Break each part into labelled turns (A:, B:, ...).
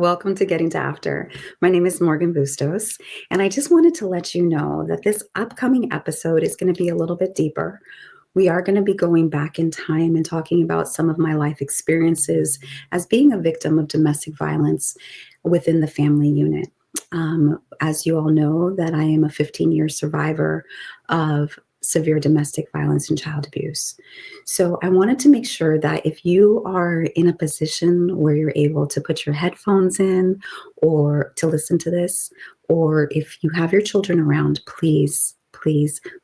A: Welcome to Getting to After. My name is Morganne Bustos, and I just wanted to let you know that this upcoming episode is going to be a little bit deeper. We are going to be going back in time and talking about some of my life experiences as being a victim of domestic violence within the family unit. As you all know, that I am a 15-year survivor of severe domestic violence and child abuse. So I wanted to make sure that if you are in a position where you're able to put your headphones in or to listen to this, or if you have your children around, please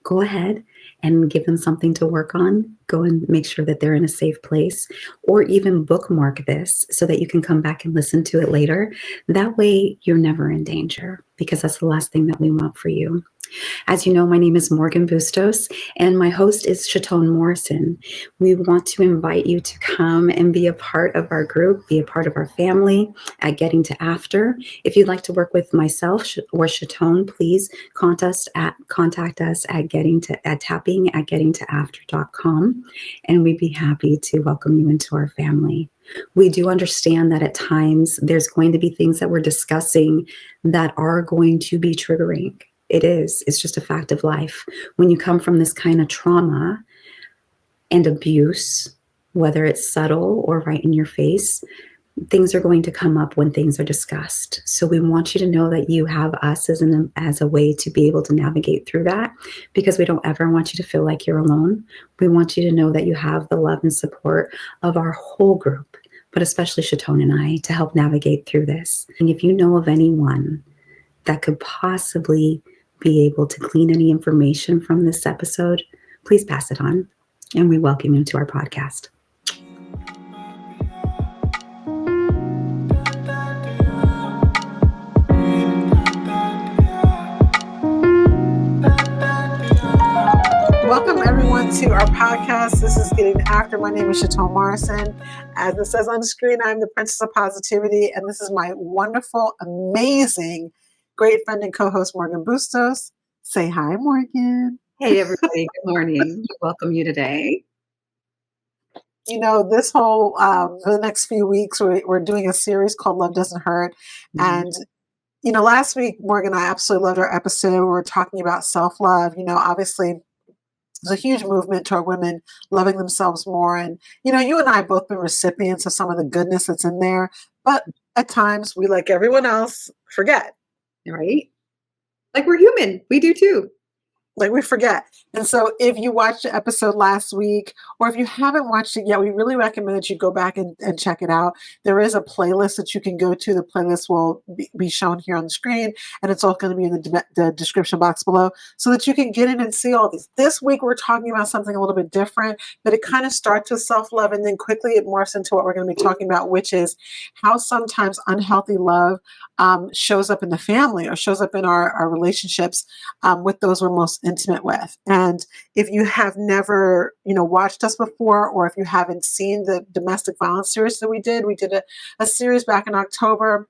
A: go ahead and give them something to work on. Go and make sure that they're in a safe place, or even bookmark this so that you can come back and listen to it later. That way you're never in danger, because that's the last thing that we want for you. As you know, my name is Morganne Bustos, and my host is Chatone Morrison. We want to invite you to come and be a part of our group, be a part of our family at Getting to After. If you'd like to work with myself or Chatone, please contact us at tapping at gettingtoafter.com, and we'd be happy to welcome you into our family. We do understand that at times there's going to be things that we're discussing that are going to be triggering. It's just a fact of life. When you come from this kind of trauma and abuse, whether it's subtle or right in your face, things are going to come up when things are discussed. So we want you to know that you have us as a way to be able to navigate through that, because we don't ever want you to feel like you're alone. We want you to know that you have the love and support of our whole group, but especially Chatone and I, to help navigate through this. And if you know of anyone that could possibly be able to glean any information from this episode, please pass it on. And we welcome you to our podcast.
B: Welcome everyone to our podcast. This is Getting After. My name is Chatone Morrison. As it says on the screen, I'm the Princess of Positivity, and this is my wonderful, amazing, great friend and co-host, Morganne Bustos. Say hi, Morgan.
A: Hey, everybody. Good morning. Welcome you today.
B: You know, this whole, for the next few weeks, we're doing a series called Love Doesn't Hurt. Mm-hmm. And, you know, last week, Morgan and I absolutely loved our episode. We were talking about self-love. You know, obviously, there's a huge movement toward women loving themselves more. And, you know, you and I have both been recipients of some of the goodness that's in there. But at times we, like everyone else, forget.
A: Right? Like we're human. We do too.
B: Like we forget. And so if you watched the episode last week, or if you haven't watched it yet, we really recommend that you go back and check it out. There is a playlist that you can go to. The playlist will be shown here on the screen, and it's all going to be in the description box below, so that you can get in and see all these. This week, we're talking about something a little bit different, but it kind of starts with self-love, and then quickly it morphs into what we're going to be talking about, which is how sometimes unhealthy love shows up in the family, or shows up in our relationships with those we're most intimate with. And if you have never, watched us before, or if you haven't seen the domestic violence series that we did a series back in October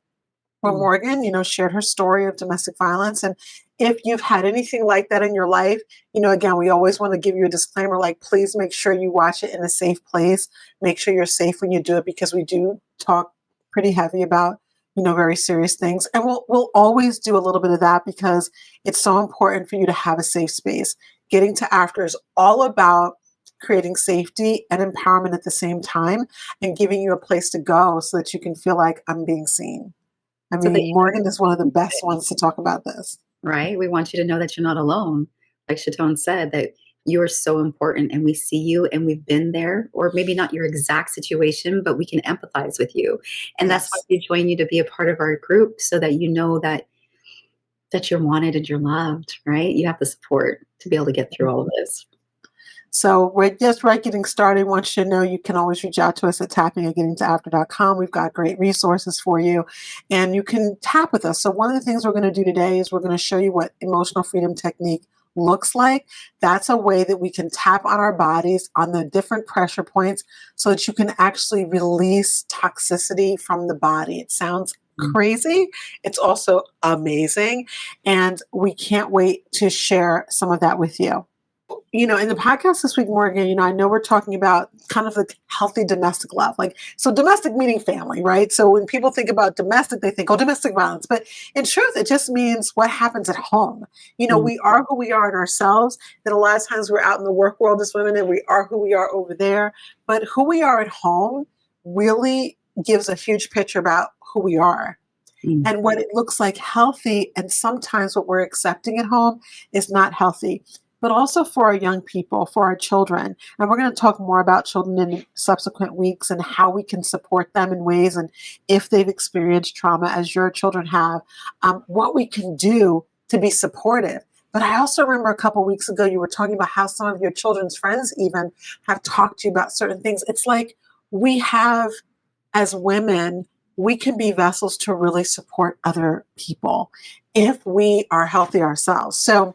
B: where Morgan, shared her story of domestic violence. And if you've had anything like that in your life, again, we always want to give you a disclaimer, like, please make sure you watch it in a safe place. Make sure you're safe when you do it, because we do talk pretty heavy about very serious things. And we'll always do a little bit of that, because it's so important for you to have a safe space. Getting to After is all about creating safety and empowerment at the same time, and giving you a place to go so that you can feel like I'm being seen. I mean, Morgan is one of the best ones to talk about this.
A: Right? We want you to know that you're not alone. Like Chatone said, that you're so important, and we see you, and we've been there, or maybe not your exact situation, but we can empathize with you. And that's why we join you to be a part of our group, so that you know that you're wanted and you're loved, right? You have the support to be able to get through all of this.
B: So we're just getting started. I want you to know you can always reach out to us at tapping@gettingtoafter.com. We've got great resources for you, and you can tap with us. So one of the things we're going to do today is we're going to show you what emotional freedom technique looks like. That's a way that we can tap on our bodies on the different pressure points, so that you can actually release toxicity from the body. It sounds crazy. It's also amazing. And we can't wait to share some of that with you. in the podcast this week, Morgan, I know we're talking about kind of the healthy domestic love. Like, so domestic meaning family, right? So when people think about domestic, they think, oh, domestic violence. But in truth, it just means what happens at home.
A: Mm,
B: We are who we are in ourselves. And a lot of times we're out in the work world as women and we are who we are over there. But who we are at home really gives a huge picture about who we are
A: mm,
B: and what it looks like healthy. And sometimes what we're accepting at home is not healthy, but also for our young people, for our children. And we're going to talk more about children in subsequent weeks and how we can support them in ways, and if they've experienced trauma as your children have, what we can do to be supportive. But I also remember a couple weeks ago, you were talking about how some of your children's friends even have talked to you about certain things. It's like we have, as women, we can be vessels to really support other people if we are healthy ourselves. So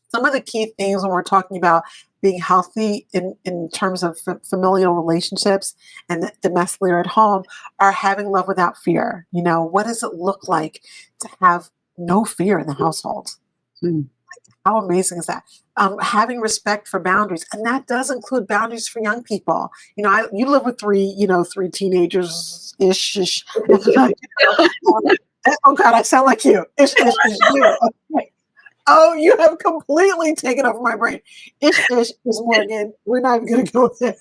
B: some of the key things when we're talking about being healthy in terms of familial relationships and domestically or at home are having love without fear. What does it look like to have no fear in the household?
A: mm.
B: How amazing is that? Having respect for boundaries, and that does include boundaries for young people. You live with three teenagers ish. Oh God, I sound like you. Ish, ish, ish, you. Okay. Oh, you have completely taken over my brain. Ish, ish is Morgan. We're not even going to go there.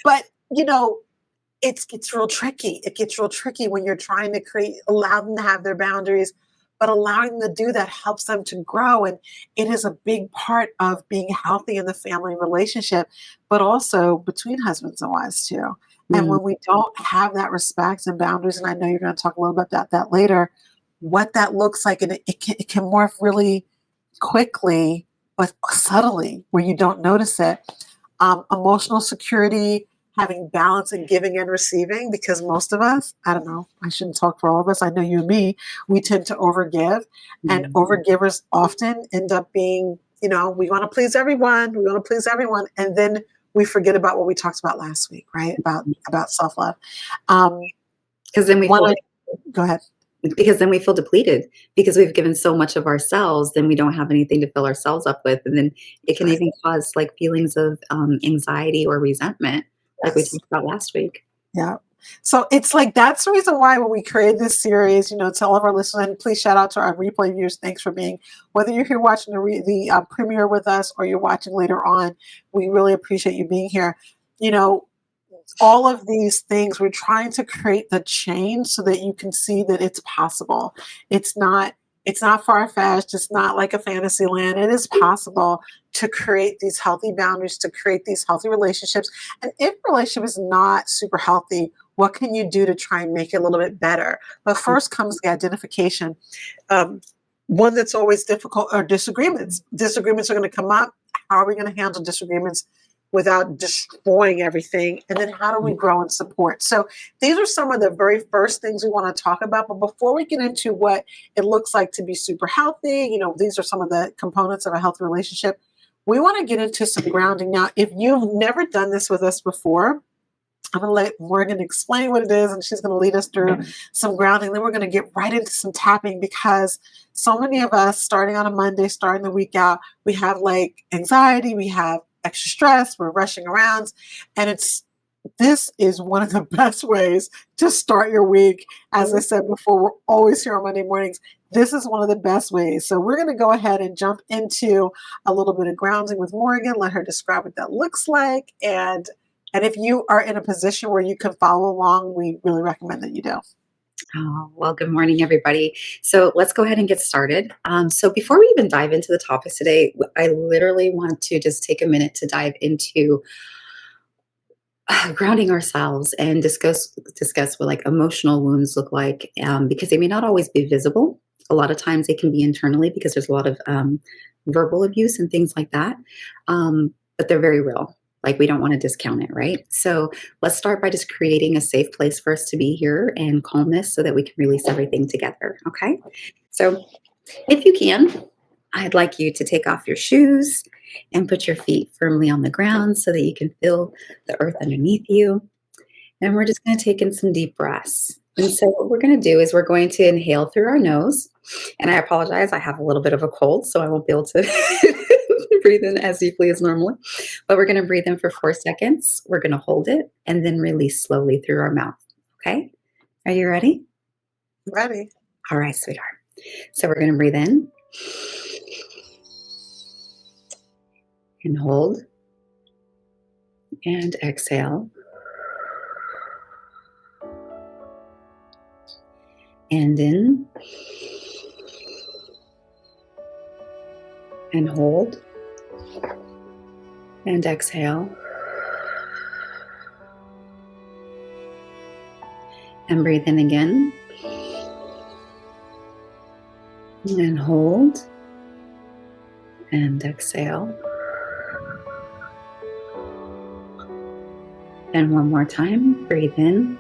B: But it gets real tricky. It gets real tricky when you're trying to allow them to have their boundaries, but allowing them to do that helps them to grow. And it is a big part of being healthy in the family relationship, but also between husbands and wives too. And
A: Mm.
B: when we don't have that respect and boundaries, and I know you're going to talk a little bit about that later, what that looks like, and it can morph really quickly, but subtly, where you don't notice it. Emotional security, having balance in giving and receiving, because most of us, I don't know, I shouldn't talk for all of us, I know you and me, we tend to overgive, and
A: Mm.
B: overgivers often end up being, we want to please everyone, and then we forget about what we talked about last week, right? About self-love. Um,
A: Because then we
B: one,
A: feel
B: go ahead.
A: because then we feel depleted because we've given so much of ourselves, then we don't have anything to fill ourselves up with, and then it can
B: Right.
A: even cause like feelings of anxiety or resentment, like we
B: Yes.
A: talked about last week.
B: Yeah. So it's like that's the reason why when we created this series, to all of our listeners, and please shout out to our replay viewers. Thanks for being, whether you're here watching the premiere with us or you're watching later on, we really appreciate you being here. You know, all of these things, we're trying to create the change so that you can see that it's possible. It's not it's not far-fetched. It's not like a fantasy land. It is possible to create these healthy boundaries, to create these healthy relationships. And if a relationship is not super healthy, what can you do to try and make it a little bit better? But first comes the identification. Um, One that's always difficult are disagreements. Disagreements are going to come up. How are we going to handle disagreements without destroying everything? And then how do we grow and support? So these are some of the very first things we want to talk about. But before we get into what it looks like to be super healthy, these are some of the components of a healthy relationship. We want to get into some grounding. Now, if you've never done this with us before, I'm going to let Morgan explain what it is, and she's going to lead us through some grounding. Then we're going to get right into some tapping, because so many of us, starting on a Monday, starting the week out, we have like anxiety, we have extra stress, we're rushing around, and this is one of the best ways to start your week. As I said before, we're always here on Monday mornings. This is one of the best ways. So we're going to go ahead and jump into a little bit of grounding with Morgan, let her describe what that looks like, and if you are in a position where you can follow along, we really recommend that you do.
A: Oh, well, good morning, everybody. So let's go ahead and get started. So before we even dive into the topics today, I literally want to just take a minute to dive into grounding ourselves and discuss what like emotional wounds look like, because they may not always be visible. A lot of times they can be internally because there's a lot of verbal abuse and things like that, but they're very real. Like, we don't want to discount it, right? So let's start by just creating a safe place for us to be here and calmness so that we can release everything together. Okay. So if you can, I'd like you to take off your shoes and put your feet firmly on the ground so that you can feel the earth underneath you. And we're just going to take in some deep breaths. And so what we're going to do is we're going to inhale through our nose. And I apologize, I have a little bit of a cold, so I won't be able to breathe in as deeply as normally. But we're going to breathe in for 4 seconds. We're going to hold it and then release slowly through our mouth. Okay? Are you ready?
B: Ready.
A: All right, sweetheart. So we're going to breathe in and hold and exhale. And in and hold and exhale. And breathe in again. And hold and exhale. And one more time, breathe in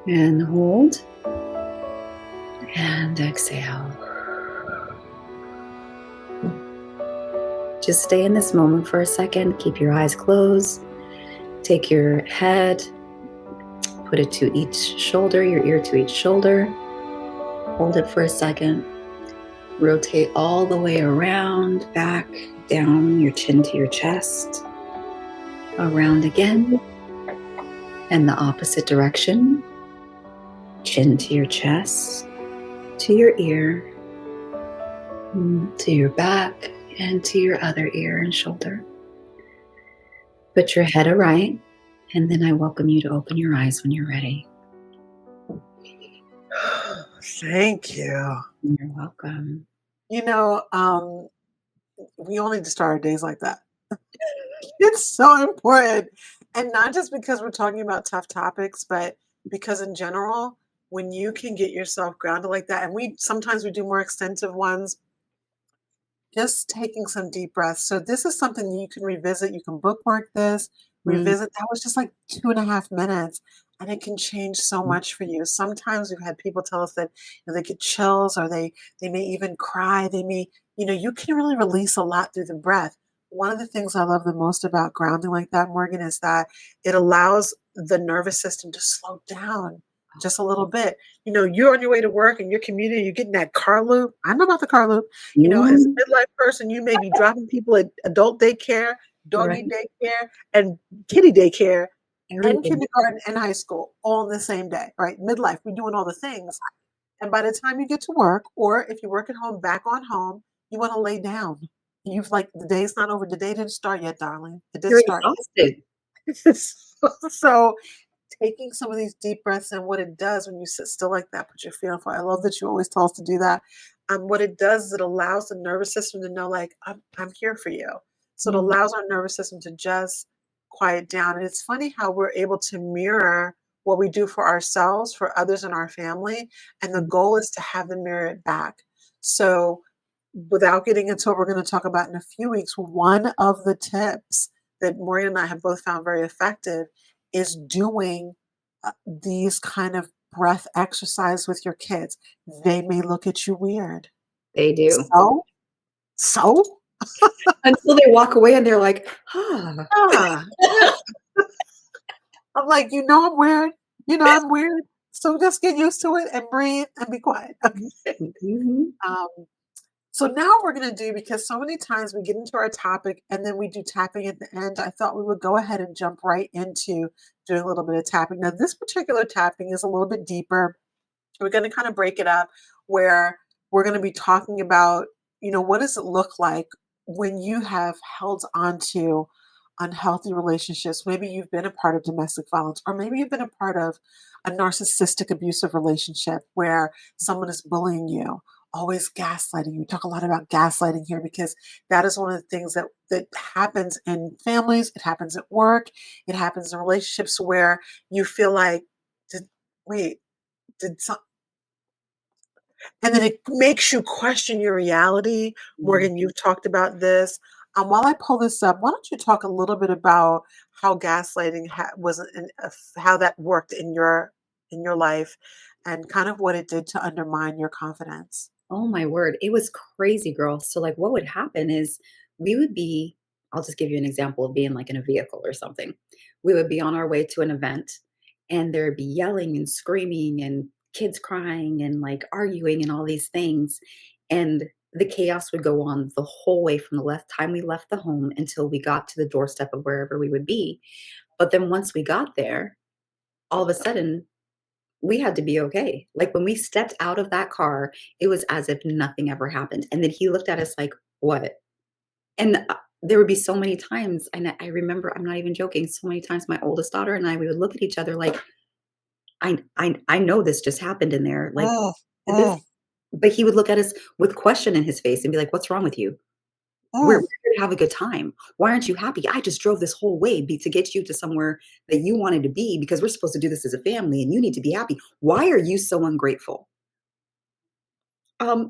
A: and hold and exhale. Just stay in this moment for a second. Keep your eyes closed. Take your head, put it to each shoulder, your ear to each shoulder. Hold it for a second. Rotate all the way around, back, down, your chin to your chest. Around again. And the opposite direction. Chin to your chest, to your ear, to your back, and to your other ear and shoulder. Put your head aright, and then I welcome you to open your eyes when you're ready.
B: Thank you.
A: You're welcome.
B: You know, we all need to start our days like that. It's so important. And not just because we're talking about tough topics, but because in general, when you can get yourself grounded like that, and sometimes we do more extensive ones, just taking some deep breaths. So this is something that you can revisit. You can bookmark this, revisit. That was just like 2.5 minutes, and it can change so much for you. Sometimes we've had people tell us that they get chills, or they may even cry. They may, you can really release a lot through the breath. One of the things I love the most about grounding like that, Morgan, is that it allows the nervous system to slow down just a little bit. You're on your way to work and you're commuting, you're getting that car loop. I know about the car loop. As a midlife person, you may be dropping people at adult daycare, doggy daycare, and kitty daycare, and kindergarten and high school all in the same day, right? Midlife, we're doing all the things. And by the time you get to work, or if you work at home, back on home, you want to lay down. The day's not over. The day didn't start yet, darling. It didn't
A: You're
B: start
A: exhausted.
B: yet. So taking some of these deep breaths, and what it does when you sit still like that, put your feet on fire. I love that you always tell us to do that. What it does is it allows the nervous system to know, like, I'm here for you. So it allows our nervous system to just quiet down. And it's funny how we're able to mirror what we do for ourselves, for others in our family. And the goal is to have them mirror it back. So without getting into what we're going to talk about in a few weeks, one of the tips that Morgan and I have both found very effective is doing these kind of breath exercise with your kids. They may look at you weird.
A: They do.
B: So?
A: Until they walk away and they're like, ah.
B: I'm like, I'm weird. I'm weird. So just get used to it and breathe and be quiet. So now we're going to do, because so many times we get into our topic and then we do tapping at the end, I thought we would go ahead and jump right into doing a little bit of tapping. Now, this particular tapping is a little bit deeper. We're going to kind of break it up, where we're going to be talking about, what does it look like when you have held on to unhealthy relationships? Maybe you've been a part of domestic violence, or maybe you've been a part of a narcissistic abusive relationship where someone is bullying you, always gaslighting you. We talk a lot about gaslighting here because that is one of the things that happens in families. It happens at work. It happens in relationships where you feel like, and then it makes you question your reality. Morgan, you've talked about this. While I pull this up, why don't you talk a little bit about how gaslighting how that worked in your life, and kind of what it did to undermine your confidence?
A: Oh my word. It was crazy, girl. So like what would happen is we would be, I'll just give you an example of being like in a vehicle or something. We would be on our way to an event and there'd be yelling and screaming and kids crying and like arguing and all these things. And the chaos would go on the whole way from the left time we left the home until we got to the doorstep of wherever we would be. But then once we got there, all of a sudden, we had to be okay. Like, when we stepped out of that car, it was as if nothing ever happened, and then he looked at us like, "What?" And, there would be so many times, and I remember, I'm not even joking, so many times my oldest daughter and I, we would look at each other like, I know this just happened in there, like,
B: Mm,
A: this,"
B: mm,
A: but he would look at us with question in his face and be like, "What's wrong with you? We're
B: mm.
A: here to have a good time. Why aren't you happy? I just drove this whole way to get you to somewhere that you wanted to be because we're supposed to do this as a family and you need to be happy. Why are you so ungrateful?"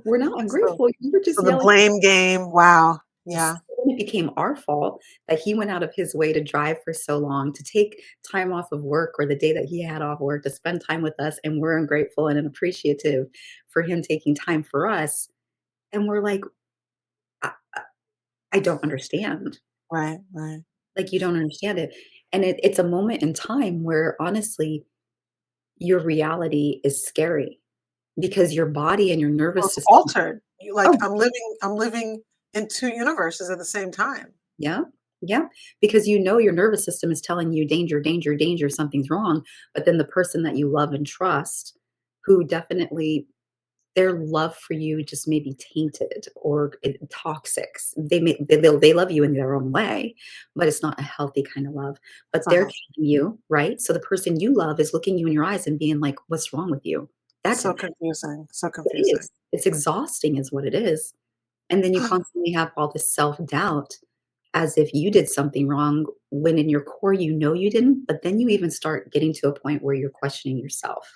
A: We're not
B: So,
A: ungrateful. You were
B: so
A: just
B: the
A: yelling.
B: blame game. Wow.
A: Yes.
B: Yeah.
A: Then it became our fault that he went out of his way to drive for so long, to take time off of work or the day that he had off work to spend time with us, and we're ungrateful and appreciative for him taking time for us, and we're like, "I I don't understand."
B: Right. Right.
A: Like, you don't understand it, and it's a moment in time where, honestly, your reality is scary because your body and your
B: Well,
A: nervous
B: it's
A: system.
B: altered. You like
A: Oh,
B: I'm living in two universes at the same time.
A: yeah, yeah, because you know your nervous system is telling you, "Danger, danger, danger, something's wrong," but then the person that you love and trust, who definitely their love for you just may be tainted or toxic. They love you in their own way, but it's not a healthy kind of love. But they're
B: So
A: telling you, right? So the person you love is looking you in your eyes and being like, "What's wrong with you?" That
B: so confusing. So
A: it
B: confusing.
A: is. It's exhausting, is what it is. And then you constantly have all this self doubt as if you did something wrong when in your core you know you didn't. But then you even start getting to a point where you're questioning yourself.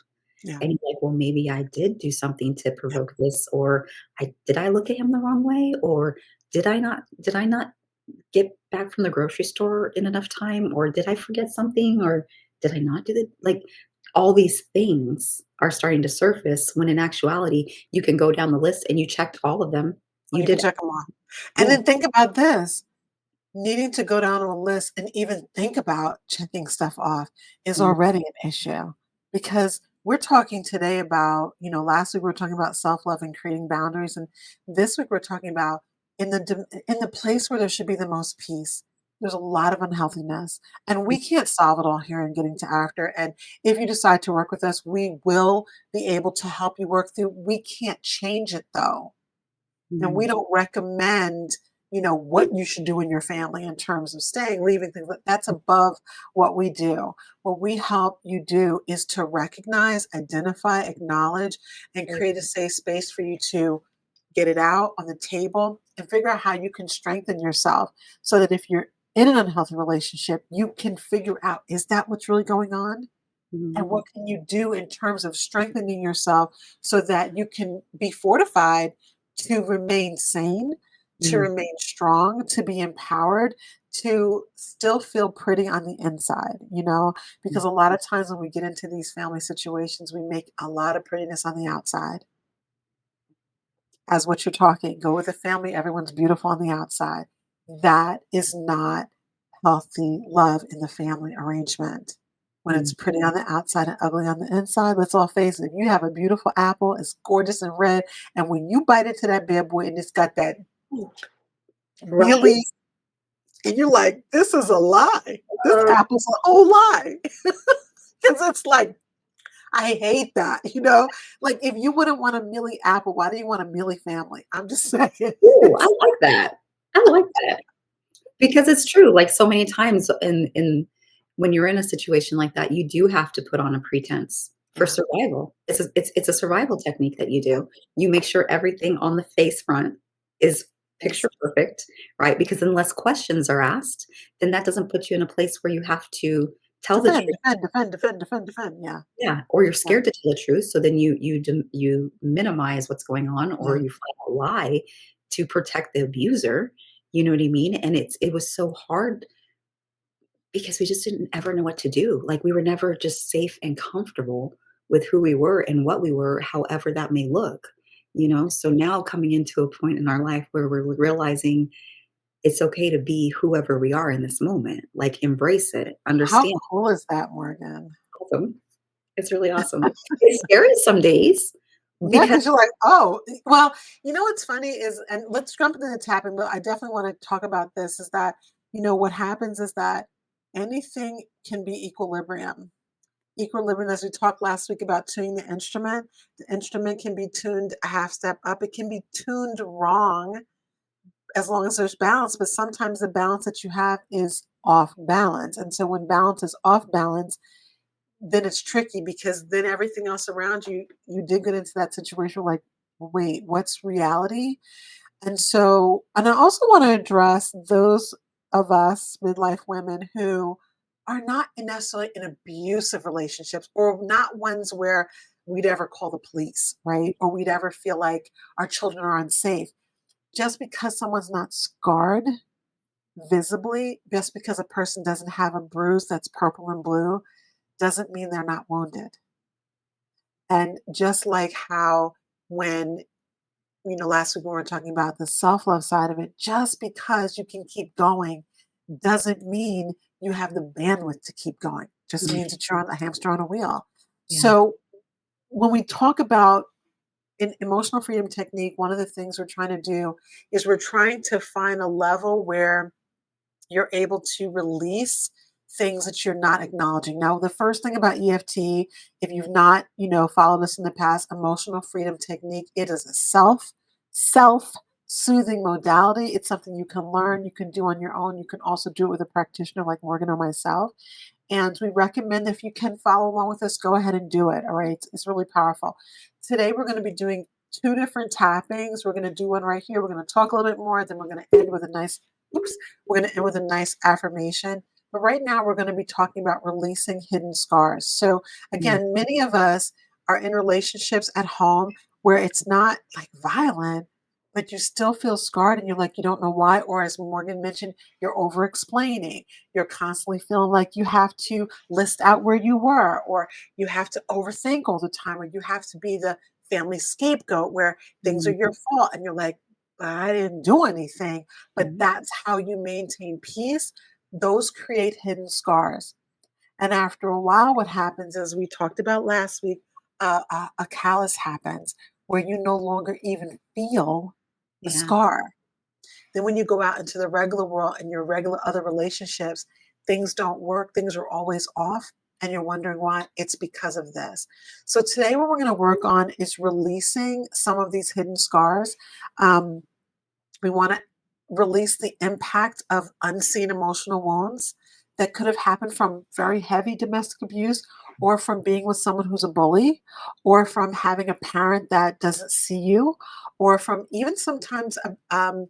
B: Yeah.
A: And you're like, "Well, maybe I did do something to provoke this, or I look at him the wrong way, or did I not get back from the grocery store in enough time, or did I forget something, or did I not do the," like, all these things are starting to surface when in actuality, you can go down the list and you checked all of them.
B: Well,
A: You
B: you can
A: did.
B: check them off. And
A: Yeah.
B: then think about this. Needing to go down on a list and even think about checking stuff off is
A: Mm,
B: already an issue because we're talking today about, last week we were talking about self-love and creating boundaries. And this week we're talking about in the place where there should be the most peace. There's a lot of unhealthiness and
A: mm,
B: we can't solve it all here in getting to after. And if you decide to work with us, we will be able to help you work through. We can't change it though. And we
A: mm,
B: don't recommend, what you should do in your family in terms of staying, leaving things like that's above what we do. What we help you do is to recognize, identify, acknowledge, and
A: very
B: create a safe space for you to get it out on the table and figure out how you can strengthen yourself so that if you're in an unhealthy relationship, you can figure out, is that what's really going on? And
A: mhm,
B: what can you do in terms of strengthening yourself so that you can be fortified to remain sane, to
A: mm,
B: remain strong, to be empowered, to still feel pretty on the inside,
A: mm,
B: because a lot of times when we get into these family situations, we make a lot of prettiness on the outside. As what you're talking, go with a family, everyone's beautiful on the outside. That is not healthy love in the family arrangement. When
A: mm.
B: it's pretty on the outside and ugly on the inside, let's all face it. If you have a beautiful apple, it's gorgeous and red, and when you bite into that bad boy and it's got that
A: Right?
B: mealy, and you're like, this is a lie. This
A: Uh,
B: apple's a whole lie. Because it's like, I hate that, Like if you wouldn't want a mealy apple, why do you want a mealy family? I'm just saying.
A: ooh, I
B: It's
A: like that. I like that. Because it's true, like, so many times in when you're in a situation like that, you do have to put on a pretense for
B: yeah,
A: survival. It's a survival technique that you do. You make sure everything on the face front is
B: yes.
A: picture perfect, right? Because unless questions are asked, then that doesn't put you in a place where you have to tell the
B: Defend,
A: truth.
B: defend, defend, defend, defend, defend. Yeah,
A: Yeah, or you're
B: yeah,
A: scared to tell the truth, so then you minimize what's going on, or
B: yeah.
A: you find a lie to protect the abuser, you know what I mean? And it was so hard because we just didn't ever know what to do. Like, we were never just safe and comfortable with who we were and what we were, however that may look, you know? So now coming into a point in our life where we're realizing it's okay to be whoever we are in this moment, like, embrace it,
B: How
A: understand.
B: cool is that, Morgan?
A: Awesome. It's really awesome. It's scary some days,
B: Yeah,
A: because
B: because you're like, oh, well, you know what's funny is, and let's jump into the tapping, but I definitely want to talk about this is that, what happens is that anything can be equilibrium. Equilibrium, as we talked last week about tuning the instrument can be tuned a half step up. It can be tuned wrong as long as there's balance, but sometimes the balance that you have is off balance. And so when balance is off balance, then it's tricky because then everything else around you, you did get into that situation like, wait, what's reality? And so, and I also want to address those of us midlife women who are not necessarily in abusive relationships or not ones where we'd ever call the police, right? Or we'd ever feel like our children are unsafe. Just because someone's not scarred visibly, just because a person doesn't have a bruise that's purple and blue, doesn't mean they're not wounded. And just like how when, last week when we were talking about the self love side of it, just because you can keep going doesn't mean you have the bandwidth to keep going. Just means that you're on a hamster on a wheel.
A: yeah,
B: So when we talk about in emotional freedom technique, one of the things we're trying to do is we're trying to find a level where you're able to release things that you're not acknowledging. Now, the first thing about EFT, if you've not, followed us in the past, emotional freedom technique, it is a self soothing modality. It's something you can learn, you can do on your own. You can also do it with a practitioner like Morgan or myself. And we recommend if you can follow along with us, go ahead and do it. All right. It's really powerful. Today, we're going to be doing two different tappings. We're going to do one right here. We're going to talk a little bit more. Then we're going to end with a nice, we're going to end with a nice affirmation. But right now, we're going to be talking about releasing hidden scars. So,
A: yeah,
B: again, many of us are in relationships at home where it's not like violent, but you still feel scarred and you're like, you don't know why. Or as Morgan mentioned, you're over explaining. You're constantly feeling like you have to list out where you were, or you have to overthink all the time, or you have to be the family scapegoat where things are
A: mm,
B: your fault. And you're like, but I didn't do anything. But
A: yeah,
B: that's how you maintain peace. Those create hidden scars. And after a while, what happens is we talked about last week, a callus happens where you no longer even feel the
A: yeah.
B: scar. Then when you go out into the regular world and your regular other relationships, things don't work, things are always off, and you're wondering why. It's because of this. So today, what we're going to work on is releasing some of these hidden scars. Um, we want to release the impact of unseen emotional wounds that could have happened from very heavy domestic abuse, or from being with someone who's a bully, or from having a parent that doesn't see you, or from even sometimes, an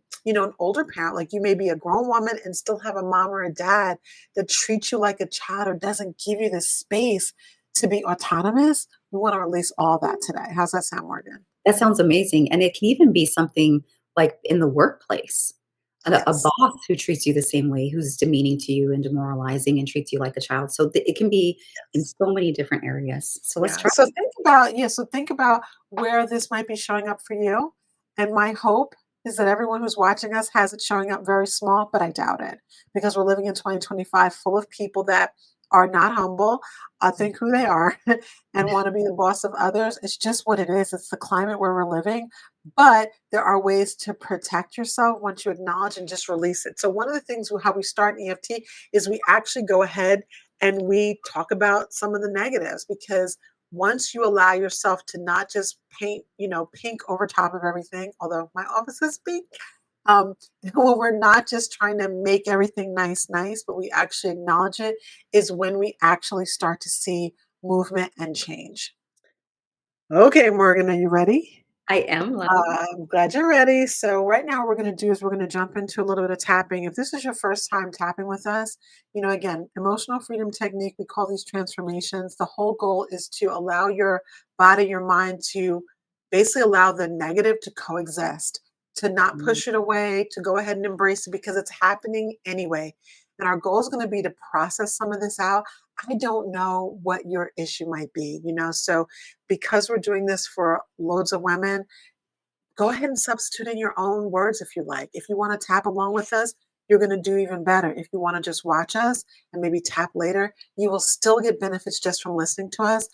B: older parent. Like you may be a grown woman and still have a mom or a dad that treats you like a child or doesn't give you the space to be autonomous. We want to release all that today. How's that sound, Morgan?
A: That sounds amazing, and it can even be something like in the workplace, a
B: Yes.
A: boss who treats you the same way, who's demeaning to you and demoralizing and treats you like a child. So it can be in
B: Yes.
A: so many different areas. So let's
B: Yeah.
A: try.
B: So think about where this might be showing up for you. And my hope is that everyone who's watching us has it showing up very small, but I doubt it because we're living in 2025 full of people that are not humble, think who they are, and want to be the boss of others. It's just what it is. It's the climate where we're living. But there are ways to protect yourself once you acknowledge and just release it. So one of the things how we start in EFT is we actually go ahead and we talk about some of the negatives, because once you allow yourself to not just paint, pink over top of everything, although my office is pink, um, when we're not just trying to make everything nice, nice, but we actually acknowledge it, is when we actually start to see movement and change. Okay, Morgan, are you ready?
A: I am. Let me.
B: I'm glad you're ready. So right now, what we're going to do is we're going to jump into a little bit of tapping. If this is your first time tapping with us, again, emotional freedom technique, we call these transformations. The whole goal is to allow your body, your mind to basically allow the negative to coexist, to not
A: Mm,
B: push it away, to go ahead and embrace it because it's happening anyway. And our goal is going to be to process some of this out. I don't know what your issue might be, so because we're doing this for loads of women, go ahead and substitute in your own words if you like. If you want to tap along with us, you're going to do even better. If you want to just watch us and maybe tap later, you will still get benefits just from listening to us.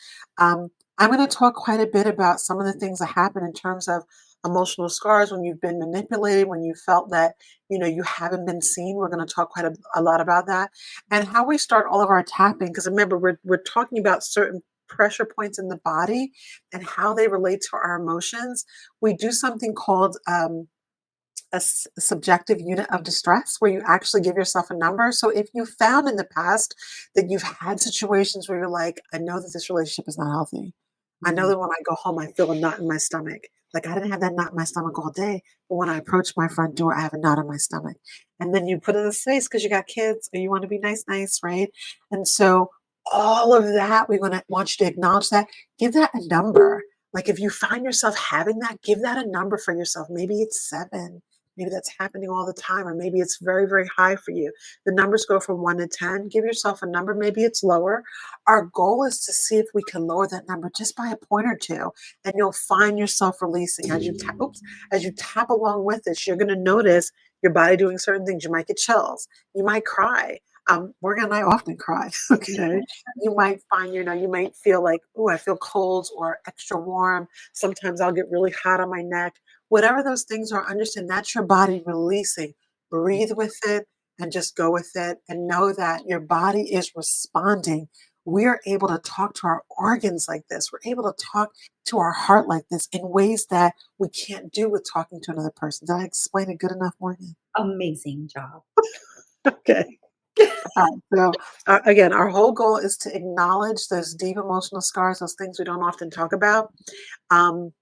B: I'm going to talk quite a bit about some of the things that happen in terms of emotional scars when you've been manipulated, when you felt that, you haven't been seen. We're going to talk quite a lot about that and how we start all of our tapping. Because remember, we're talking about certain pressure points in the body and how they relate to our emotions. We do something called subjective unit of distress where you actually give yourself a number. So if you found in the past that you've had situations where you're like, I know that this relationship is not healthy. I know
A: Mm.
B: that when I go home, I feel a knot in my stomach. Like I didn't have that knot in my stomach all day, but when I approach my front door, I have a knot in my stomach. And then you put it in a space because you got kids or you want to be nice, right? And so all of that, we're going to want you to acknowledge that. Give that a number. Like if you find yourself having that, give that a number for yourself. Maybe it's 7. Maybe that's happening all the time, or maybe it's very, very high for you. The numbers go from 1 to 10. Give yourself a number. Maybe it's lower. Our goal is to see if we can lower that number just by a point or two, and you'll find yourself releasing as you tap. Oops, as you tap along with this, you're going to notice your body doing certain things. You might get chills. You might cry. Morgan and I often cry. Okay, you might find, you might feel like, oh, I feel cold or extra warm. Sometimes I'll get really hot on my neck. Whatever those things are, understand that's your body releasing. Breathe with it and just go with it and know that your body is responding. We are able to talk to our organs like this. We're able to talk to our heart like this in ways that we can't do with talking to another person. Did I explain it good enough, Morgan?
A: Amazing job.
B: Okay. So, again, our whole goal is to acknowledge those deep emotional scars, those things we don't often talk about. Um,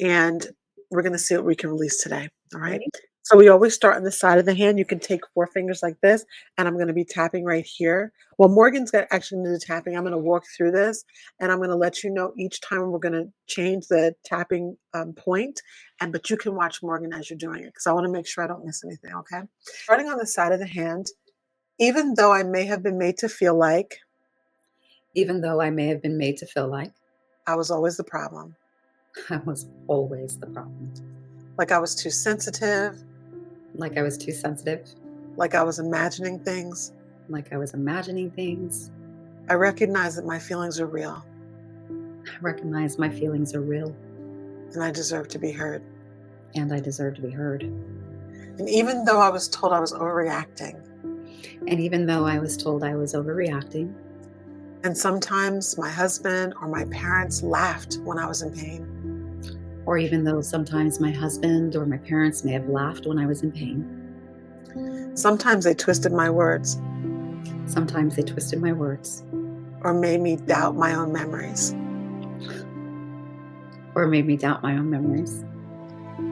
B: and we're going to see what we can release today. All right.
A: Ready?
B: So we always start on the side of the hand. You can take 4 fingers like this, and I'm going to be tapping right here. Well, Morgan's got actually do the tapping. I'm going to walk through this, and I'm going to let you know each time we're going to change the tapping point. But you can watch Morgan as you're doing it because I want to make sure I don't miss anything. Okay. Starting on the side of the hand, even though I may have been made to feel like
A: Even though I may have been made to feel like
B: I was always the problem,
A: I was always the problem,
B: like I was too sensitive,
A: like I was too sensitive,
B: like I was imagining things,
A: like I was imagining things,
B: I recognize that my feelings are real
A: I recognize my feelings are real
B: and I deserve to be heard.
A: and I deserve to be heard.
B: And even though I was told I was overreacting,
A: And even though I was told I was overreacting,
B: and sometimes my husband or my parents laughed when I was in pain,
A: or even though sometimes my husband or my parents may have laughed when I was in pain,
B: sometimes they twisted my words
A: sometimes they twisted my words
B: or made me doubt my own memories,
A: or made me doubt my own memories,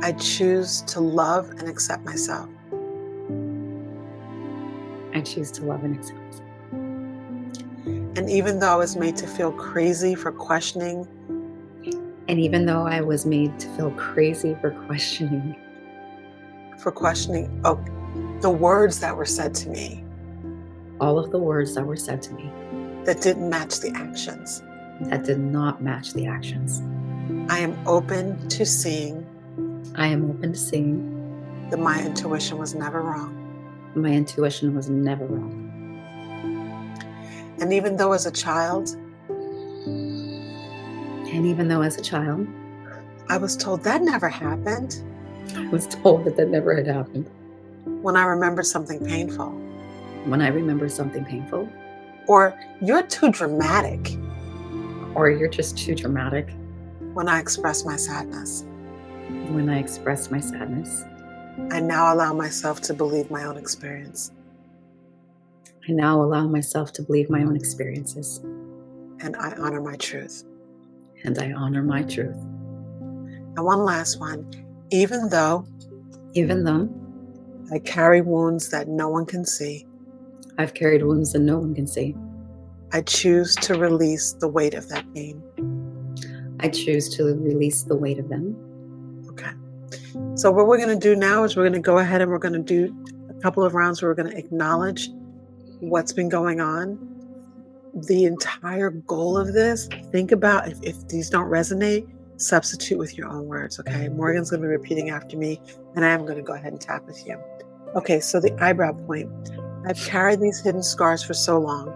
B: I choose to love and accept myself.
A: I choose to love and accept myself.
B: And even though I was made to feel crazy for questioning,
A: And even though I was made to feel crazy for questioning
B: the words that were said to me
A: all of the words that were said to me
B: that didn't match the actions,
A: that did not match the actions,
B: I am open to seeing
A: I am open to seeing
B: that my intuition was never wrong.
A: my intuition was never wrong.
B: And even though as a child,
A: And even though as a child,
B: I was told that never happened,
A: I was told that that never had happened,
B: when I remembered something painful,
A: when I remember something painful,
B: or you're too dramatic
A: or you're just too dramatic,
B: when I express my sadness,
A: when I express my sadness,
B: I now allow myself to believe my own experience.
A: I now allow myself to believe my own experiences,
B: And I honor my truth.
A: and I honor my truth.
B: And one last one. Even though
A: Even though
B: I carry wounds that no one can see,
A: I've carried wounds that no one can see,
B: I choose to release the weight of that pain.
A: I choose to release the weight of them.
B: Okay. So what we're going to do now is we're going to go ahead and we're going to do a couple of rounds where we're going to acknowledge what's been going on. The entire goal of this, think about if these don't resonate, substitute with your own words, okay? Morgan's going to be repeating after me, and I am going to go ahead and tap with you. Okay, so the eyebrow point. I've carried these hidden scars for so long.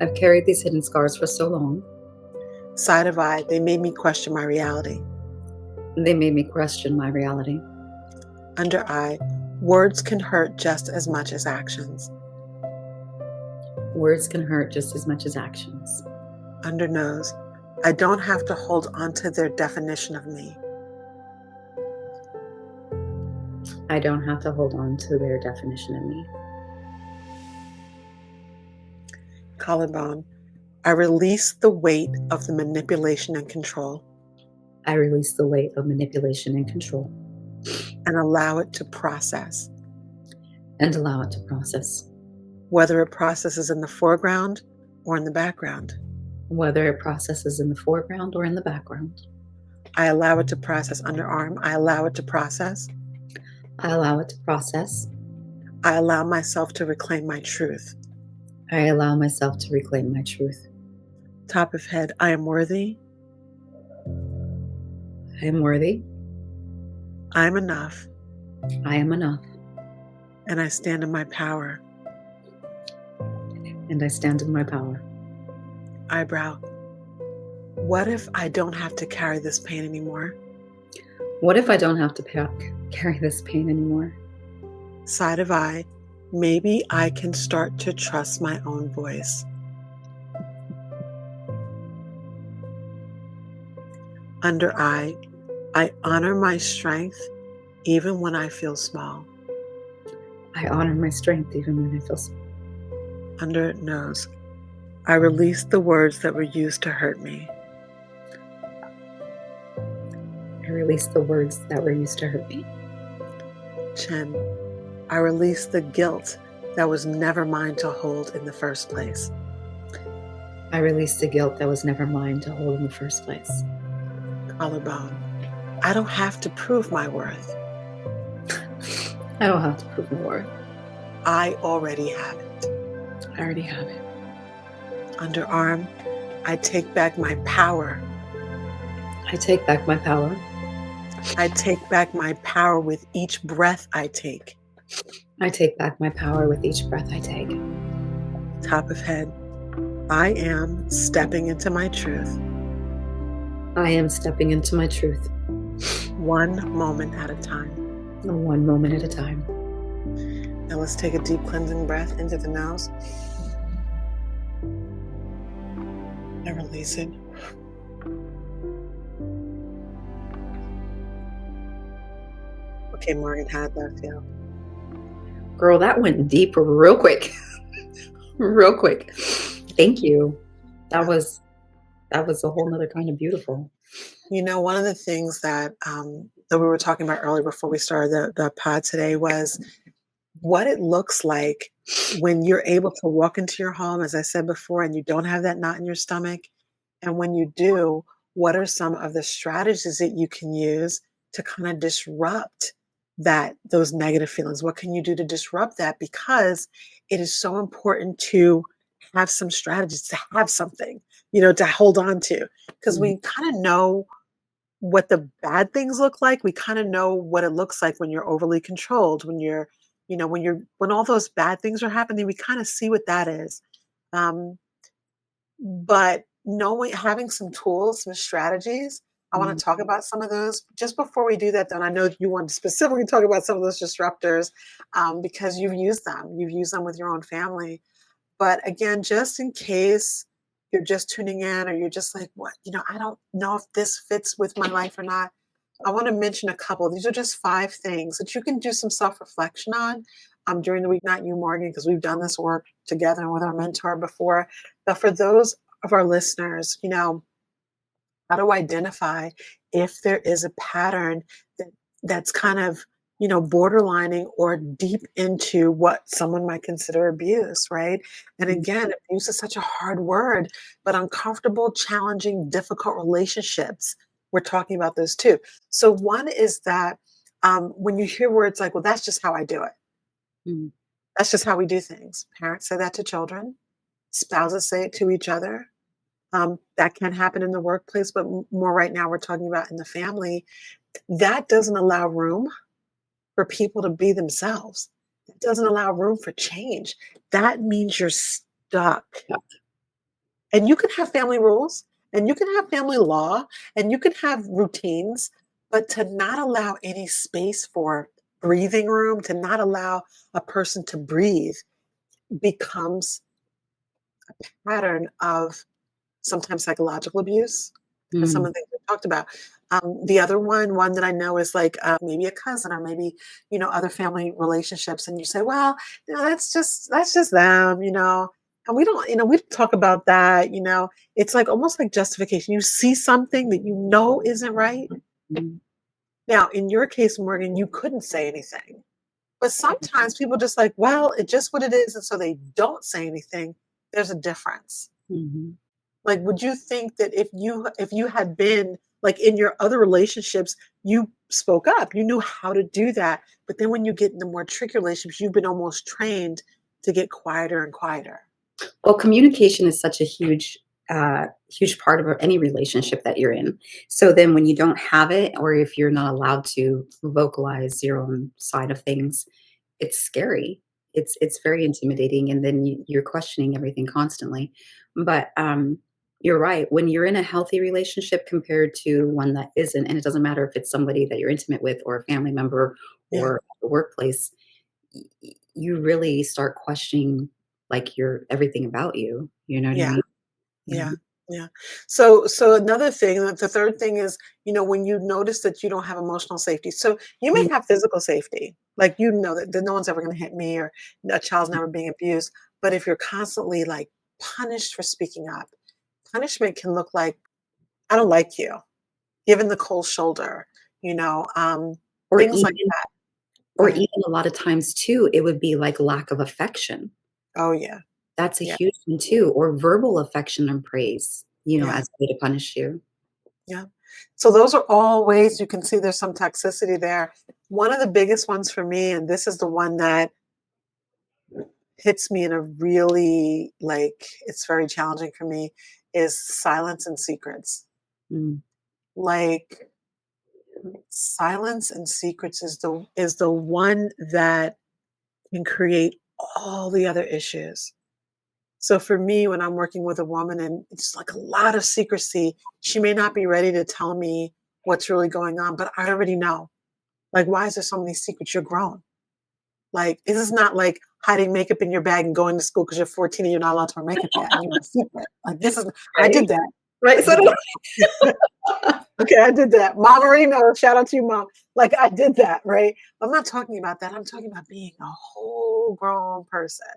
A: I've carried these hidden scars for so long.
B: Side of I, they made me question my reality.
A: They made me question my reality.
B: Under I, words can hurt just as much as actions.
A: Words can hurt just as much as actions.
B: Under nose, I don't have to hold on to their definition of me.
A: I don't have to hold on to their definition of me.
B: Collarbone, I release the weight of the manipulation and control.
A: I release the weight of manipulation and control.
B: And allow it to process.
A: And allow it to process.
B: Whether it processes in the foreground or in the background.
A: Whether it processes in the foreground or in the background.
B: I allow it to process. Underarm, I allow it to process.
A: I allow it to process.
B: I allow myself to reclaim my truth.
A: I allow myself to reclaim my truth.
B: Top of head, I am worthy.
A: I am worthy.
B: I am enough.
A: I am enough.
B: And I stand in my power.
A: And I stand in my power.
B: Eyebrow, what if I don't have to carry this pain anymore?
A: What if I don't have to carry this pain anymore?
B: Side of I, maybe I can start to trust my own voice. Under I honor my strength even when I feel small.
A: I honor my strength even when I feel small.
B: Under nose, I release the words that were used to hurt me.
A: I release the words that were used to hurt me.
B: Chin, I release the guilt that was never mine to hold in the first place.
A: I release the guilt that was never mine to hold in the first place.
B: Collarbone, I don't have to prove my worth.
A: I don't have to prove my worth.
B: I already have it.
A: I already have it.
B: Underarm, I take back my power.
A: I take back my power.
B: I take back my power with each breath I take.
A: I take back my power with each breath I take.
B: Top of head, I am stepping into my truth.
A: I am stepping into my truth.
B: One moment at a time.
A: One moment at a time.
B: Now let's take a deep cleansing breath into the nose. And release it. Okay, Morgan, how did that feel?
A: Girl, that went deep real quick. Real quick. Thank you. That was a whole nother kind of beautiful.
B: You know, one of the things that we were talking about earlier before we started the pod today was what it looks like when you're able to walk into your home, as I said before, and you don't have that knot in your stomach. And when you do, what are some of the strategies that you can use to kind of disrupt those negative feelings? What can you do to disrupt that? Because it is so important to have some strategies, to have something, to hold on to. Because we kind of know what the bad things look like. We kind of know what it looks like when you're overly controlled, when all those bad things are happening, we kind of see what that is. But having some tools, some strategies, I want to talk about some of those. Just before we do that, then I know you want to specifically talk about some of those disruptors because you've used them. You've used them with your own family. But again, just in case you're just tuning in or you're just like, what, I don't know if this fits with my life or not. I want to mention a couple. These are just 5 things that you can do some self-reflection on during the week. Not you, Morgan, because we've done this work together with our mentor before. But for those of our listeners, how to identify if there is a pattern that's kind of, borderlining or deep into what someone might consider abuse, right? And again, abuse is such a hard word, but uncomfortable, challenging, difficult relationships, we're talking about those too. So one is that when you hear words like, well, that's just how I do it. That's just how we do things. Parents say that to children. Spouses say it to each other. That can happen in the workplace, but more right now we're talking about in the family. That doesn't allow room for people to be themselves. It doesn't allow room for change. That means you're stuck. And you can have family rules And you can have family law and you can have routines, but to not allow any space for breathing room, to not allow a person to breathe becomes pattern of sometimes psychological abuse and some
A: Mm,
B: of the things we talked about. The other one that I know is like maybe a cousin or maybe other family relationships, and you say, well, that's just them, and we don't talk about that. It's like almost like justification. You see something that you know isn't right.
A: mm,
B: Now, in your case, Morgan, you couldn't say anything, but sometimes people just like, well, it's just what it is, and so they don't say anything. There's a difference.
A: mhm.
B: Like, would you think that if you had been like in your other relationships, you spoke up, you knew how to do that, but then when you get into more tricky relationships, you've been almost trained to get quieter and quieter.
A: Well, communication is such a huge part of any relationship that you're in. So then when you don't have it, or if you're not allowed to vocalize your own side of things, it's scary. It's very intimidating, and then you're questioning everything constantly. But, you're right. When you're in a healthy relationship compared to one that isn't, and it doesn't matter if it's somebody that you're intimate with or a family member
B: Yeah,
A: or the workplace, you really start questioning, like, your everything about you, you know what I
B: yeah,
A: mean? Yeah.
B: yeah, yeah. So another thing, the third thing is, when you notice that you don't have emotional safety. So you may
A: Mm,
B: have physical safety, like that no one's ever going to hit me or a child's never being abused. But if you're constantly like punished for speaking up, punishment can look like I don't like you, given the cold shoulder, you know, um,
A: or
B: things like
A: even
B: that. Go
A: or
B: ahead.
A: even a lot of times too, it would be like lack of affection.
B: Oh yeah,
A: That's a
B: yeah,
A: huge one too, or verbal affection and praise,
B: yeah,
A: as a way to punish you.
B: yeah. So those are all ways you can see there's some toxicity there. One of the biggest ones for me, and this is the one that hits me in a really like it's very challenging for me, is silence and secrets.
A: Mm,
B: Like silence and secrets is the one that can create all the other issues. So for me, when I'm working with a woman and it's like a lot of secrecy, she may not be ready to tell me what's really going on, but I already know. Like, why is there so many secrets? You're grown. Like, this is not like hiding makeup in your bag and going to school because you're 14 and you're not allowed to wear makeup yet and you have a secret. Like, this is, I
A: right?
B: did that.
A: Right,
B: I
A: so
B: did
A: do
B: that. Okay, I did that. Mom already knows. Shout out to you, mom. Like I did that, right? I'm not talking about that. I'm talking about being a whole grown person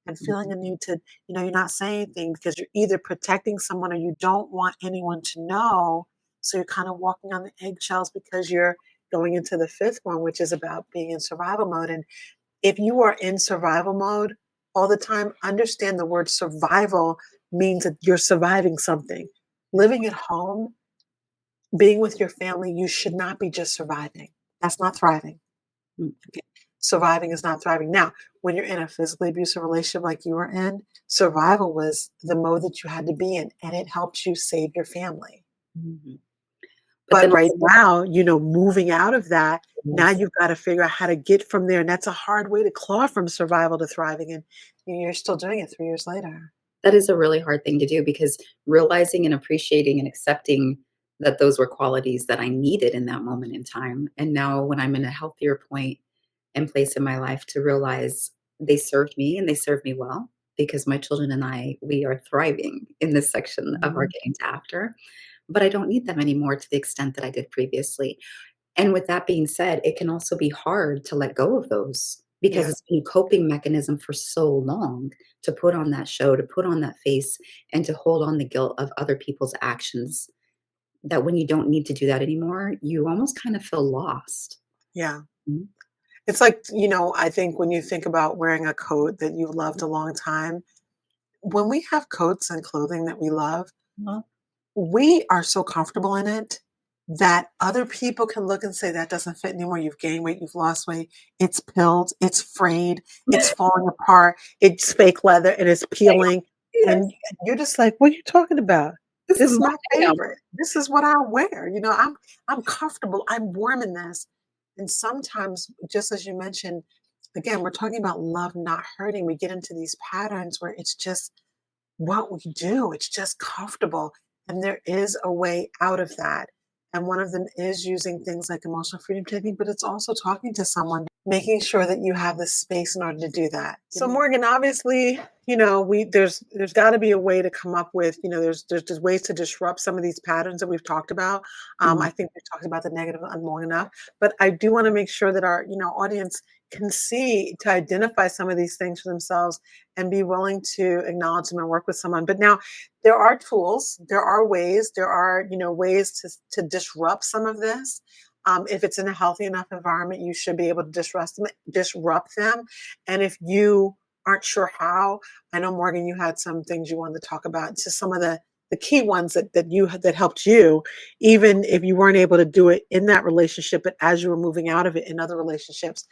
B: and feeling a need to, you're not saying anything because you're either protecting someone or you don't want anyone to know. So you're kind of walking on the eggshells because you're going into the fifth one, which is about being in survival mode. And if you are in survival mode all the time, understand the word survival means that you're surviving something. Living at home, being with your family, you should not be just surviving. That's not thriving.
A: Mm,
B: Okay. Surviving is not thriving. Now, when you're in a physically abusive relationship like you were in, survival was the mode that you had to be in, and it helped you save your family.
A: mhm. But
B: But
A: then
B: right
A: also
B: now, moving out of that, now
A: yes,
B: you've got to figure out how to get from there. And that's a hard way to claw from survival to thriving. And you're still doing it 3 years later.
A: that is a really hard thing to do because realizing and appreciating and accepting that those were qualities that I needed in that moment in time, and now when I'm in a healthier point and place in my life to realize they served me and they served me well because my children and I, we are thriving in this section of our
B: Mhm.
A: getting to after, but I don't need them anymore to the extent that I did previously. And with that being said, it can also be hard to let go of those because
B: Yeah.
A: it's been a coping mechanism for so long to put on that show, to put on that face, and to hold on the guilt of other people's actions. That when you don't need to do that anymore, you almost kind of feel lost.
B: Yeah.
A: Mhm.
B: It's like, I think when you think about wearing a coat that you've loved a long time, when we have coats and clothing that we love,
A: Well,
B: we are so comfortable in it that other people can look and say that doesn't fit anymore. You've gained weight, you've lost weight, it's pilled, it's frayed, it's falling apart, it's fake leather, and it's peeling.
A: yes,
B: And you're just like, what are you talking about?
A: this
B: This
A: is
B: is
A: my
B: my
A: jam.
B: favorite. This is what I wear. I'm comfortable. I'm warm in this. And sometimes, just as you mentioned, again, we're talking about love not hurting. We get into these patterns where it's just what we do. It's just comfortable. And there is a way out of that. And one of them is using things like emotional freedom technique, but it's also talking to someone, making sure that you have the space in order to do that. So Morgan, obviously, there's got to be a way to come up with, there's just ways to disrupt some of these patterns that we've talked about. I think we've talked about the negative long enough, but I do want to make sure that our, audience can see to identify some of these things for themselves and be willing to acknowledge them and work with someone. But now there are tools, there are ways, ways to disrupt some of this. If it's in a healthy enough environment, you should be able to disrupt them. And if you aren't sure how, I know, Morgan, you had some things you wanted to talk about, just some of the key ones that helped you, even if you weren't able to do it in that relationship, but as you were moving out of it in other relationships.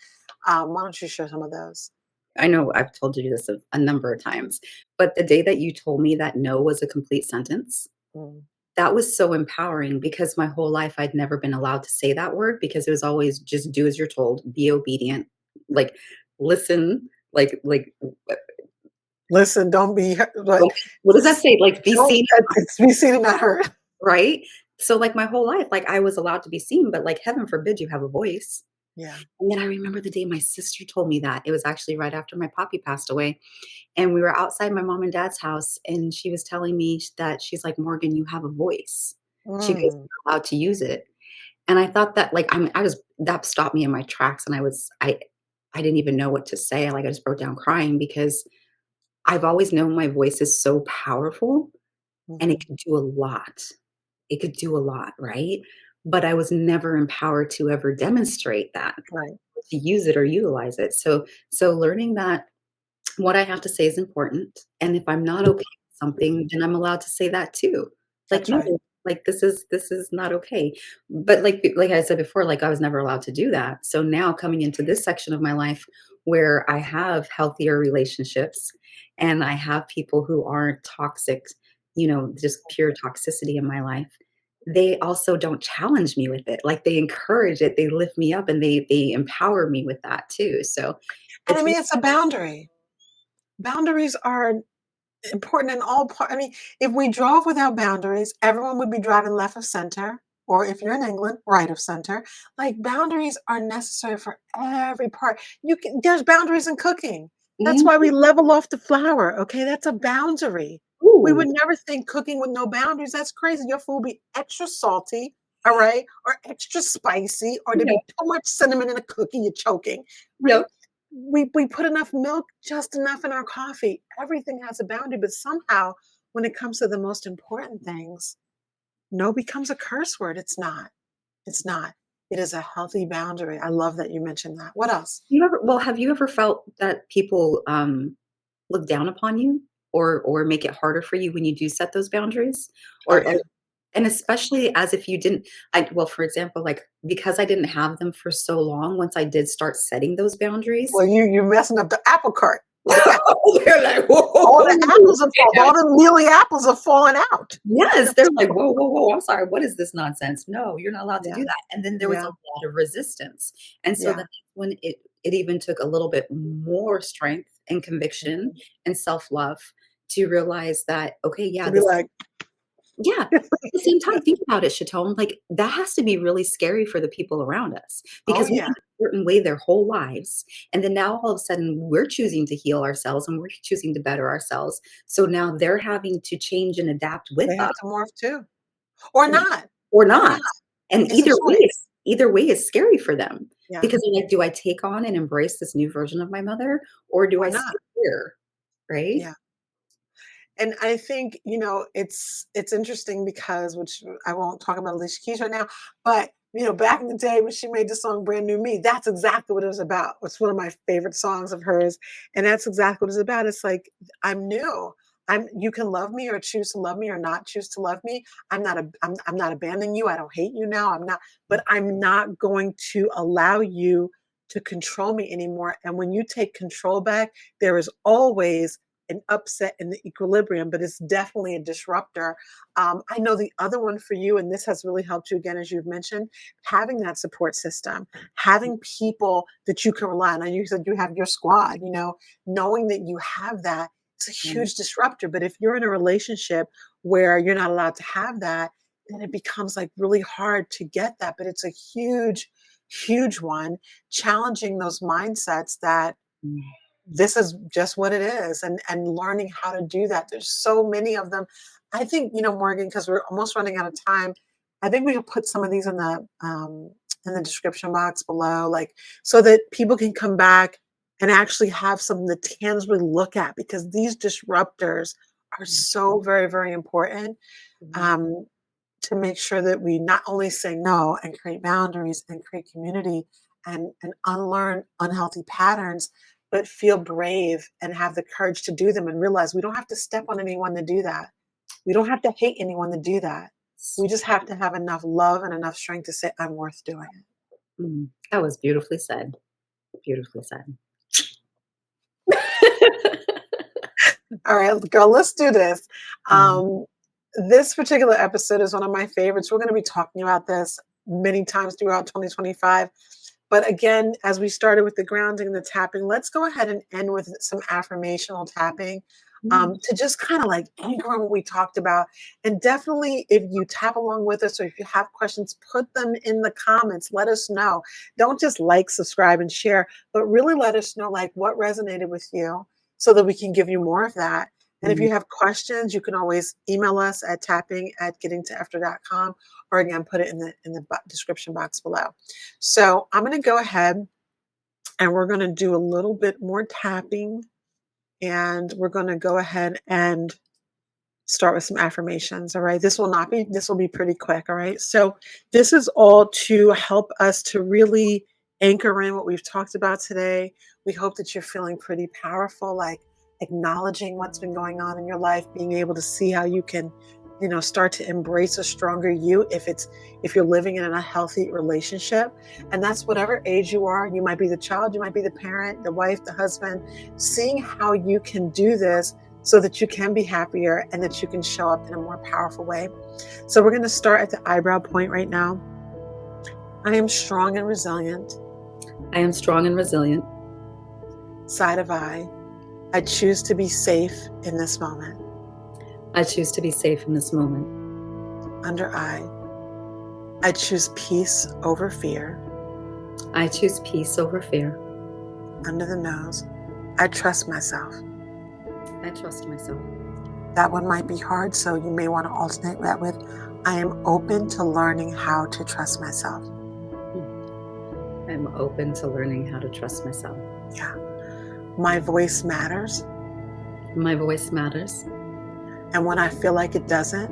B: Why don't you share some of those?
A: I know I've told you this a number of times, but the day that you told me that no was a complete sentence,
B: Mm.
A: that was so empowering because my whole life I'd never been allowed to say that word because it was always just do as you're told, be obedient, like listen, like
B: Listen, don't be like,
A: what does that say? Like be
B: don't
A: seen,
B: it's be seen and not heard.
A: right? So like my whole life, like I was allowed to be seen, but like heaven forbid you have a voice.
B: Yeah.
A: And then I remember the day my sister told me that. It was actually right after my poppy passed away. And we were outside my mom and dad's house, and she was telling me that she's like, "Morgan, you have a voice." She goes,
B: Mm.
A: "You're allowed to use it." And I thought that, like, I was that stopped me in my tracks, and I didn't even know what to say. Like, I just broke down crying because I've always known my voice is so powerful, and it
B: Mhm.
A: can do a lot. It could do a lot, right? But I was never empowered to ever demonstrate that,
B: Right.
A: to use it or utilize it. So learning that what I have to say is important, and if I'm not okay with something, then I'm allowed to say that too. Like,
B: That's
A: "No,
B: right.
A: like, this is not okay." But like I said before, like, I was never allowed to do that. So now coming into this section of my life where I have healthier relationships and I have people who aren't toxic, just pure toxicity in my life, they also don't challenge me with it. Like, they encourage it, they lift me up, and they empower me with that too. So
B: And I
A: it's
B: mean, it's a boundary. Boundaries are important in all part. I mean, if we drove without boundaries, everyone would be driving left of center, or if you're in England, right of center. Like boundaries are necessary for every part. There's boundaries in cooking. That's why we
A: Mhm.
B: level off the flour. Okay, that's a boundary. We
A: Ooh,
B: would never think cooking with no boundaries. That's crazy. Your food will be extra salty, all right, or extra spicy, or there'd
A: yeah,
B: be too much cinnamon in a cookie. You're choking, right?
A: yep.
B: We put enough milk, just enough in our coffee. Everything has a boundary, but somehow when it comes to the most important things, no becomes a curse word. It's not. It's not. It is a healthy boundary. I love that you mentioned that. What else?
A: Have you ever felt that people, look down upon you or make it harder for you when you do set those boundaries?
B: Oh
A: Or
B: yeah.
A: and especially as if you didn't for example, like, because I didn't have them for so long, once I did start setting those boundaries.
B: Well, you're messing up the apple cart.
A: They're like,
B: All the apples are fall,
A: "Whoa."
B: all the mealy apples are falling out.
A: Yes, they're like, "Whoa, whoa, whoa, I'm sorry, what is this nonsense? No, you're not allowed to
B: Yeah.
A: do that." And then there was a
B: Yeah.
A: lot of resistance. And so
B: Yeah.
A: that's when it even took a little bit more strength and conviction
B: Mhm.
A: and self-love to realize that, okay, yeah,
B: To be
A: this
B: like,
A: yeah, but at the same time, think about it, Chatone, like, that has to be really scary for the people around us
B: oh
A: because we've
B: yeah.
A: been a certain way their whole lives, and then now all of a sudden, we're choosing to heal ourselves, and we're choosing to better ourselves. So now they're having to change and adapt with
B: They
A: us.
B: have to morph too. Or not.
A: Or
B: Or not.
A: not. And
B: It's a choice.
A: either way is scary for them
B: Yeah.
A: because they're like, "Do I take on and embrace this new version of my mother, or do
B: Or
A: I
B: not.
A: stay here?" Right?
B: Yeah. And I think, it's interesting because, which I won't talk about Alicia Keys right now, but back in the day when she made the song Brand New Me, that's exactly what it was about. It's one of my favorite songs of hers. And that's exactly what it's about. It's like, I'm new. You can love me or choose to love me or not choose to love me. I'm not abandoning you. I don't hate you now. I'm not, but I'm not going to allow you to control me anymore. And when you take control back, there is always an upset in the equilibrium, but it's definitely a disruptor. I know the other one for you, and this has really helped you again, as you've mentioned, having that support system, having people that you can rely on. And you said you have your squad, knowing that you have that, it's a
A: Mhm.
B: huge disruptor. But if you're in a relationship where you're not allowed to have that, then it becomes like really hard to get that. But it's a huge, huge one, challenging those mindsets that
A: Mm.
B: this is just what it is, and learning how to do that. There's so many of them. I think, Morgan, because we're almost running out of time, I think we will put some of these in the description box below, like, so that people can come back and actually have something to tangibly look at, because these disruptors are so very, very important. Um, to make sure that we not only say no and create boundaries and create community and unlearn unhealthy patterns, but feel brave and have the courage to do them and realize we don't have to step on anyone to do that. We don't have to hate anyone to do that. We just have to have enough love and enough strength to say, I'm worth doing it.
A: That was beautifully said. Beautifully said.
B: All right, girl, let's do this.
A: Mm.
B: This particular episode is one of my favorites. We're going to be talking about this many times throughout 2025. But again, as we started with the grounding and the tapping, let's go ahead and end with some affirmational tapping, to just kind of like anchor on what we talked about. And definitely, if you tap along with us or if you have questions, put them in the comments. Let us know. Don't just like, subscribe, and share, but really let us know like what resonated with you so that we can give you more of that. And if
A: Mm.
B: you have questions, you can always email us at tapping@gettingtoafter.com, or again, put it in the description box below. So I'm going to go ahead and we're going to do a little bit more tapping, and we're going to go ahead and start with some affirmations. All right. This will be pretty quick. All right. So this is all to help us to really anchor in what we've talked about today. We hope that you're feeling pretty powerful, like acknowledging what's been going on in your life, being able to see how you can, start to embrace a stronger you if you're living in a healthy relationship. And that's whatever age you are. You might be the child, you might be the parent, the wife, the husband, seeing how you can do this so that you can be happier and that you can show up in a more powerful way. So we're going to start at the eyebrow point right now. I am strong and resilient.
A: I am strong and resilient.
B: Side of eye. I choose to be safe in this moment.
A: I choose to be safe in this moment.
B: Under eye. I choose peace over fear.
A: I choose peace over fear.
B: Under the nose. I trust myself.
A: I trust myself.
B: That one might be hard, so you may want to alternate that with, I am open to learning how to trust myself.
A: I'm open to learning how to trust myself.
B: Yeah. My voice matters.
A: My voice matters.
B: And when I feel like it doesn't,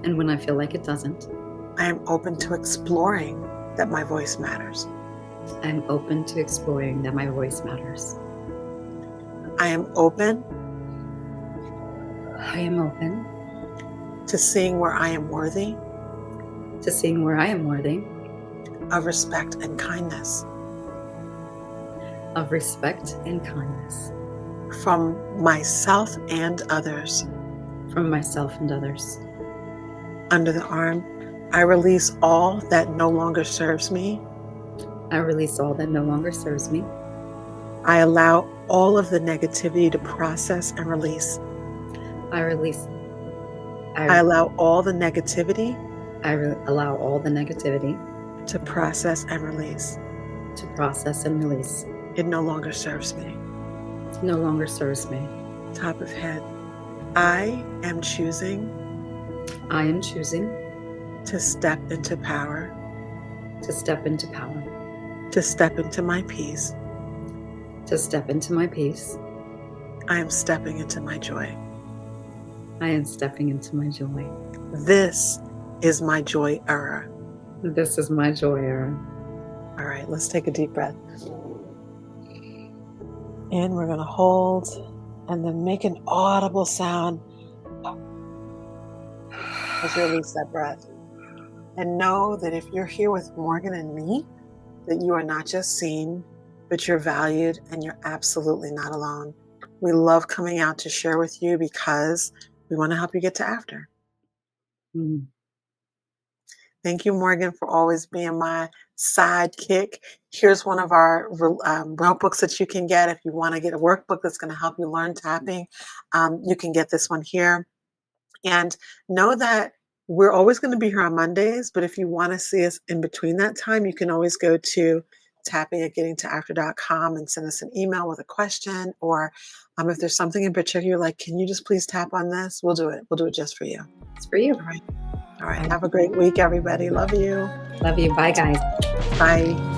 A: And when I feel like it doesn't,
B: I am open to exploring that my voice matters.
A: I'm open to exploring that my voice matters.
B: I am open
A: I am open
B: to seeing where I am worthy
A: to seeing where I am worthy
B: of respect and kindness
A: of respect and kindness
B: from myself and others.
A: from myself and others.
B: Under the arm, I release all that no longer serves me.
A: I release all that no longer serves me.
B: I allow all of the negativity to process and release.
A: I release.
B: I allow all the negativity
A: allow all the negativity
B: to process and release.
A: to process and release.
B: It no longer serves me.
A: No longer serves me.
B: Top of head. I am choosing
A: I am choosing
B: to step into power,
A: to step into power,
B: to step into my peace.
A: to step into my peace.
B: I am stepping into my joy.
A: I am stepping into my joy.
B: This is my joy era.
A: This is my joy era.
B: All right, let's take a deep breath. And we're going to hold and then make an audible sound as you release that breath. And know that if you're here with Morgan and me, that you are not just seen, but you're valued and you're absolutely not alone. We love coming out to share with you because we want to help you get to after.
A: Mm.
B: Thank you, Morgan, for always being my sidekick. Here's one of our notebooks that you can get if you want to get a workbook that's going to help you learn tapping. You can get this one here. And know that we're always going to be here on Mondays, but if you want to see us in between that time, you can always go to tapping@gettingtoactor.com and send us an email with a question, or if there's something in particular you're like, can you just please tap on this? We'll do it. We'll do it just for you.
A: It's for you.
B: All right. All right. Have a great week, everybody. Love you.
A: Love you. Bye, guys.
B: Bye.